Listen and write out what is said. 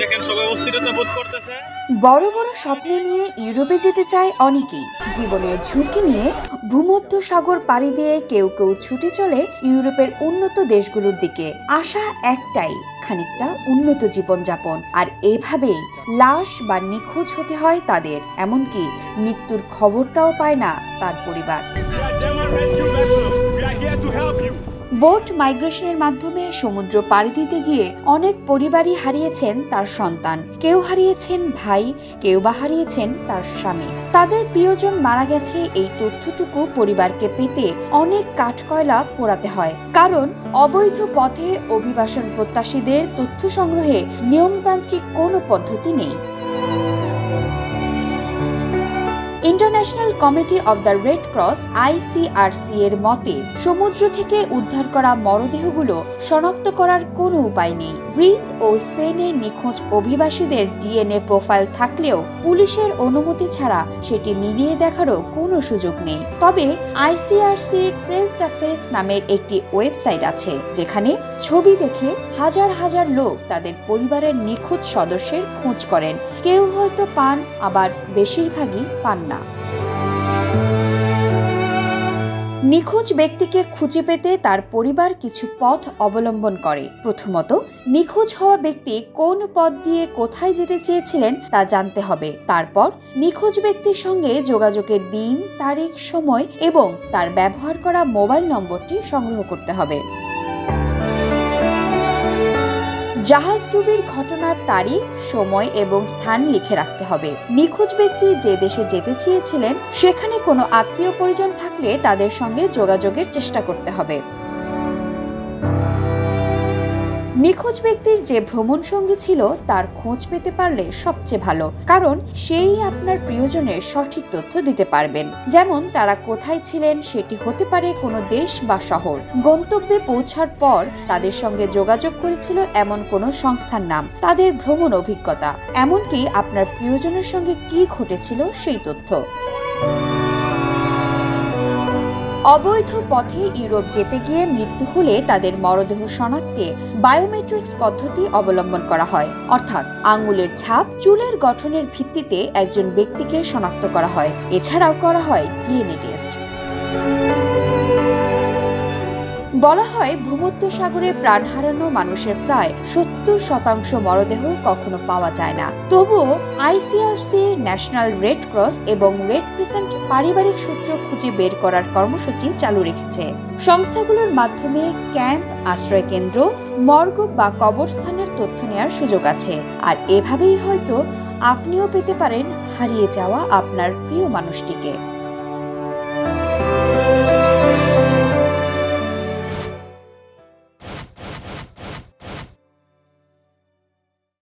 দেখেন সবাই অস্থিরতা বোধ করতেছে। বড় বড় স্বপ্ন নিয়ে ইউরোপে যেতে চায় অনেকেই। জীবনের ঝুঁকি নিয়ে ভূমধ্য সাগর পাড়ি দিয়ে কেউ কেউ ছুটে চলে ইউরোপের উন্নত দেশগুলোর দিকে। আশা একটাই, খানিকটা উন্নত জীবনযাপন। আর এভাবেই লাশ বা নিখোঁজ হতে হয় তাদের, এমনকি মৃত্যুর খবরটাও পায় না তার পরিবার। বোট মাইগ্রেশনের মাধ্যমে সমুদ্র পাড়ি দিতে গিয়ে অনেক পরিবারই হারিয়েছেন তার সন্তান, কেউ হারিয়েছেন ভাই, কেউ বা হারিয়েছেন তার স্বামী। তাদের প্রিয়জন মারা গেছে এই তথ্যটুকু পরিবারকে পেতে অনেক কাঠকয়লা পোড়াতে হয়, কারণ অবৈধ পথে অভিবাসন প্রত্যাশীদের তথ্য সংগ্রহে নিয়মতান্ত্রিক কোনো পদ্ধতি নেই। International committee of the red cross ICRC এর মতে সমুদ্র থেকে উদ্ধার করা মরদেহগুলো শনাক্ত করার কোনো উপায় নেই। গ্রিস ও স্পেনে নিখোঁজ অভিবাসীদের DNA প্রোফাইল থাকলেও পুলিশের অনুমতি ছাড়া সেটি মিলিয়ে দেখারও কোনো সুযোগ নেই। তবে ICRCর ট্রেস দ্য ফেস নামের একটি ওয়েবসাইট আছে, যেখানে ছবি দেখে হাজার হাজার লোক তাদের পরিবারের নিখোঁজ সদস্যের খোঁজ করেন। কেউ হয়তো পান, আবার বেশিরভাগই পান না। নিখোঁজ ব্যক্তিকে খুঁজে পেতে তার পরিবার কিছু পথ অবলম্বন করে। প্রথমত, নিখোঁজ হওয়া ব্যক্তি কোন পথ দিয়ে কোথায় যেতে চেয়েছিলেন তা জানতে হবে। তারপর নিখোঁজ ব্যক্তির সঙ্গে যোগাযোগের দিন, তারিখ, সময় এবং তার ব্যবহার করা মোবাইল নম্বরটি সংগ্রহ করতে হবে। জাহাজডুবির ঘটনার তারিখ, সময় এবং স্থান লিখে রাখতে হবে। নিখোঁজ ব্যক্তি যে দেশে যেতে চেয়েছিলেন সেখানে কোনো আত্মীয় পরিজন থাকলে তাদের সঙ্গে যোগাযোগের চেষ্টা করতে হবে। নিখোঁজ ব্যক্তির যে ভ্রমণ সঙ্গী ছিল তার খোঁজ পেতে পারলে সবচেয়ে ভালো, কারণ সেই আপনার প্রিয়জনের সঠিক তথ্য দিতে পারবেন। যেমন তারা কোথায় ছিলেন, সেটি হতে পারে কোনো দেশ বা শহর, গন্তব্যে পৌঁছার পর তাদের সঙ্গে যোগাযোগ করেছিল এমন কোনো সংস্থার নাম, তাদের ভ্রমণ অভিজ্ঞতা, এমনকি আপনার প্রিয়জনের সঙ্গে কি ঘটেছিল সেই তথ্য। অবৈধ পথে ইউরোপ যেতে গিয়ে মৃত্যু হলে তাদের মরদেহ শনাক্তে বায়োমেট্রিক্স পদ্ধতি অবলম্বন করা হয়, অর্থাৎ আঙ্গুলের ছাপ, চুলের গঠনের ভিত্তিতে একজন ব্যক্তিকে শনাক্ত করা হয়। এছাড়াও করা হয় DNA টেস্ট। বলা হয় ভূমধ্য সাগরে প্রাণ হারানো মানুষের প্রায় 70% মরদেহ কখনো পাওয়া যায় না। তবুও ICRC, ন্যাশনাল রেড ক্রস এবং রেড ক্রিসেন্ট পারিবারিক সূত্র খুঁজে বের করার কর্মসূচি চালু রেখেছে। সংস্থাগুলোর মাধ্যমে ক্যাম্প, আশ্রয় কেন্দ্র, মর্গ বা কবরস্থানের তথ্য নেওয়ার সুযোগ আছে। আর এভাবেই হয়তো আপনিও পেতে পারেন হারিয়ে যাওয়া আপনার প্রিয় মানুষটিকে।